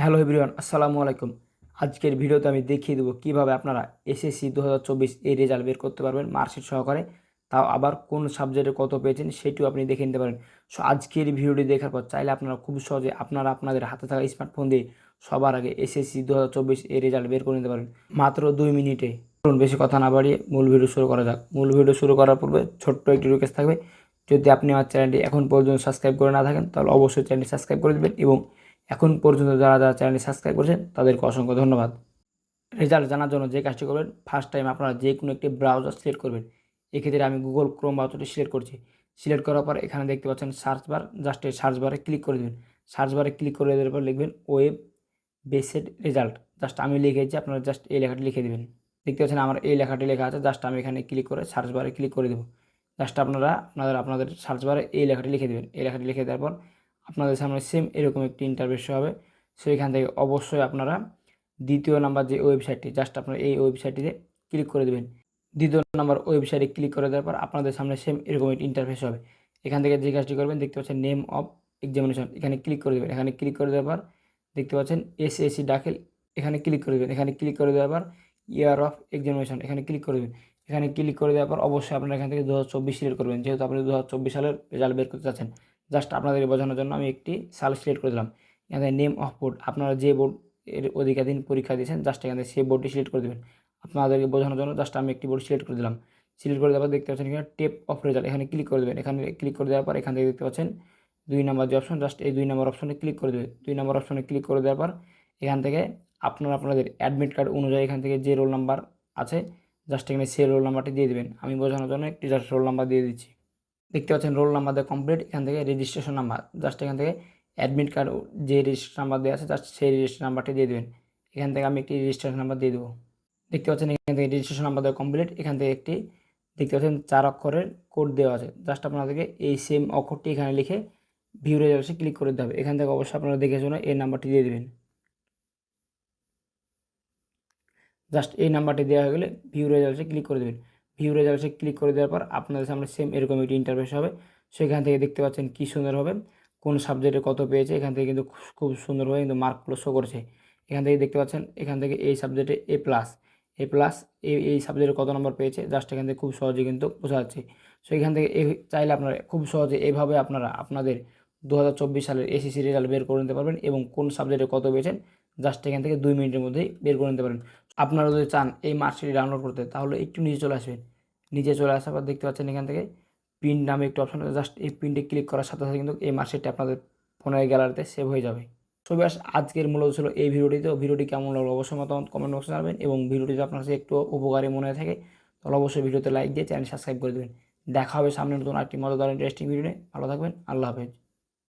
Hello everyone, আসসালামু আলাইকুম। আজকের ভিডিওতে আমি দেখিয়ে দেবো কীভাবে আপনারা এসএসসি 2024 এই রেজাল্ট বের করতে পারবেন মার্কশিট সহকারে। তাও আবার কোন সাবজেক্টে কত পেয়েছেন সেটিও আপনি দেখে নিতে পারেন। সো আজকের ভিডিওটি দেখার পর চাইলে আপনারা খুব সহজে আপনাদের হাতে থাকা স্মার্টফোন দিয়ে সবার আগে এসএসসি 2024 এই রেজাল্ট বের করে নিতে পারেন মাত্র 2 মিনিটে। চলুন বেশি কথা না বাড়িয়ে মূল ভিডিও শুরু করা যাক। মূল ভিডিও শুরু করার পূর্বে ছোট্ট একটি রিকোয়েস্ট থাকবে, যদি আপনি আমার চ্যানেলটি এখন পর্যন্ত সাবস্ক্রাইব করে না থাকেন তাহলে অবশ্যই চ্যানেলটি সাবস্ক্রাইব করে দেবেন এবং এখন পর্যন্ত যারা চ্যানেলটি সাবস্ক্রাইব করেছেন তাদেরকে অসংখ্য ধন্যবাদ। রেজাল্ট জানার জন্য যে কাজটি করবেন, ফার্স্ট টাইম আপনারা যে কোনো একটি ব্রাউজার সিলেক্ট করবেন। এক্ষেত্রে আমি গুগল ক্রোম ব্রাউজারটি সিলেক্ট করছি। সিলেক্ট করার পর এখানে দেখতে পাচ্ছেন সার্চ বার, জাস্ট এই সার্চ বারে ক্লিক করে দেবেন। সার্চ বারে ক্লিক করে দেওয়ার পর লিখবেন ওয়েব বেসড রেজাল্ট। জাস্ট আমি লিখেছি, আপনারা জাস্ট এই লেখাটি লিখে দেবেন। দেখতে পাচ্ছেন আমার এই লেখাটি লেখা আছে, জাস্ট আমি এখানে ক্লিক করে সার্চ বারে ক্লিক করে দেবো। জাস্ট আপনাদের সার্চ বারে এই লেখাটি লিখে দেবেন। এই লেখাটি লিখে দেওয়ার পর আপনাদের সামনে সেম এরকম একটি ইন্টারফেস হবে। সো এখান থেকে অবশ্যই আপনারা দ্বিতীয় নাম্বার যে ওয়েবসাইটটি, জাস্ট আপনারা এই ওয়েবসাইটটিতে ক্লিক করে দেবেন। দ্বিতীয় নাম্বার ওয়েবসাইটে ক্লিক করে দেওয়ার পর আপনাদের সামনে সেম এরকম একটি ইন্টারফেস হবে। এখান থেকে যে কাজটি করবেন, দেখতে পাচ্ছেন নেম অফ এক্সামিনেশন, এখানে ক্লিক করে দেবেন। এখানে ক্লিক করে দেওয়ার পর দেখতে পাচ্ছেন এসএসসি দাখিল, এখানে ক্লিক করে দেবেন। এখানে ক্লিক করে দেওয়ার পর ইয়ার অফ এক্সামিনেশন, এখানে ক্লিক করে দেবেন। এখানে ক্লিক করে দেওয়ার পর অবশ্যই আপনারা এখান থেকে 2024 সিলেক্ট করবেন, যেহেতু আপনি 2024 সালের রেজাল্ট বের করতে চাচ্ছেন। জাস্ট আপনাদের বোঝানোর জন্য আমি একটি সাল সিলেক্ট করে দিলাম। এখানে নেম অফ বোর্ড, আপনারা যে বোর্ড এর অধিকারীন পরীক্ষা দিয়েছেন, জাস্ট এখানে সেই বোর্ডটি সিলেক্ট করে দেবেন। আপনাদেরকে বোঝানোর জন্য জাস্ট আমি একটি বোর্ড সিলেক্ট করে দিলাম। সিলেক্ট করে দেওয়ার পর দেখতে পাচ্ছেন এখানে টেপ অফ রেজাল্ট, এখানে ক্লিক করে দেবেন। এখানে ক্লিক করে দেওয়ার পর এখান থেকে দেখতে পাচ্ছেন 2 নম্বর যে অপশন, জাস্ট এই 2 নম্বর অপশনে ক্লিক করে দেবেন। 2 নম্বর অপশনে ক্লিক করে দেওয়ার পর এখান থেকে আপনাদের অ্যাডমিট কার্ড অনুযায়ী এখান থেকে যে রোল নাম্বার আছে, জাস্ট এখানে সেই রোল নাম্বারটি দিয়ে দেবেন। আমি বোঝানোর জন্য একটি জাস্ট রোল নাম্বার দিয়ে দিচ্ছি। দেখতে পাচ্ছেন রোল নাম্বার দেওয়া কমপ্লিট। এখান থেকে রেজিস্ট্রেশন নাম্বার, জাস্ট এখান থেকে অ্যাডমিট কার্ড যে রেজিস্ট্রেশন নাম্বার দেওয়া আছে, জাস্ট সেই রেজিস্ট্রেশন নাম্বারটি দিয়ে দেবেন। এখান থেকে আমি একটি রেজিস্ট্রেশন নাম্বার দিয়ে দেবো। দেখতে পাচ্ছেন এখান থেকে রেজিস্ট্রেশন নাম্বার দেওয়া কমপ্লিট। এখান থেকে একটি দেখতে পাচ্ছেন 4 অক্ষরের কোড দেওয়া আছে, জাস্ট আপনাদেরকে এই সেম অক্ষরটি এখানে লিখে ভিউ রেজাল্টসে ক্লিক করে দিতে হবে। এখান থেকে অবশ্যই আপনারা দেখে শুনে এই নাম্বারটি দিয়ে দেবেন। জাস্ট এই নাম্বারটি দেওয়া হয়ে গেলে ভিউ রেজাল্টসে ক্লিক করে দেবেন। ভিউ রেজাল্টসে ক্লিক করে দেওয়ার পর আপনাদের সামনে সেম এরকম একটি ইন্টারফেস হবে। সেখান থেকে দেখতে পাচ্ছেন কী সুন্দর হবে কোন সাবজেক্টে কত পেয়েছে। এখান থেকে কিন্তু খুব সুন্দরভাবে কিন্তু মার্কগুলো শো করছে। এখান থেকে দেখতে পাচ্ছেন এখান থেকে এই সাবজেক্টে এ প্লাস এই সাবজেক্টে কত নম্বর পেয়েছে, জাস্ট এখান থেকে খুব সহজে কিন্তু বোঝা যাচ্ছে। সো এখান থেকে চাইলে আপনারা খুব সহজে এইভাবে আপনারা আপনাদের 2024 সালের এসএসসি রেজাল্ট বের করে নিতে পারবেন এবং কোন সাবজেক্টে কত পেয়েছেন জাস্ট এখান থেকে 2 মিনিটের মধ্যেই বের করে নিতে পারেন। আপনারা যদি চান এই মার্কশিটটি ডাউনলোড করতে, তাহলে একটু নিচে চলে আসবেন। নিচে চলে আসার পর দেখতে পাচ্ছেন এখান থেকে প্রিন্ট নামে একটি অপশন আছে, জাস্ট এই প্রিন্টে ক্লিক করার সাথে সাথে কিন্তু এই মার্কশিটটি আপনাদের ফোনের গ্যালারিতে সেভ হয়ে যাবে। সো ব্যাস আজকের মূলত ছিল এই ভিডিওটিতে। ভিডিওটি কেমন লাগলো অবশ্যই মতামত কমেন্ট বক্সে জানাবেন এবং ভিডিওটি যদি আপনার কাছে একটু উপকারী মনে হয়ে থাকে তাহলে অবশ্যই ভিডিওতে লাইক দিয়ে চ্যানেল সাবস্ক্রাইব করে দেবেন। দেখা হবে সামনে নতুন একটি মজাদার ইন্টারেস্টিং ভিডিও নিয়ে। ভালো থাকবেন, আল্লাহ হাফেজ।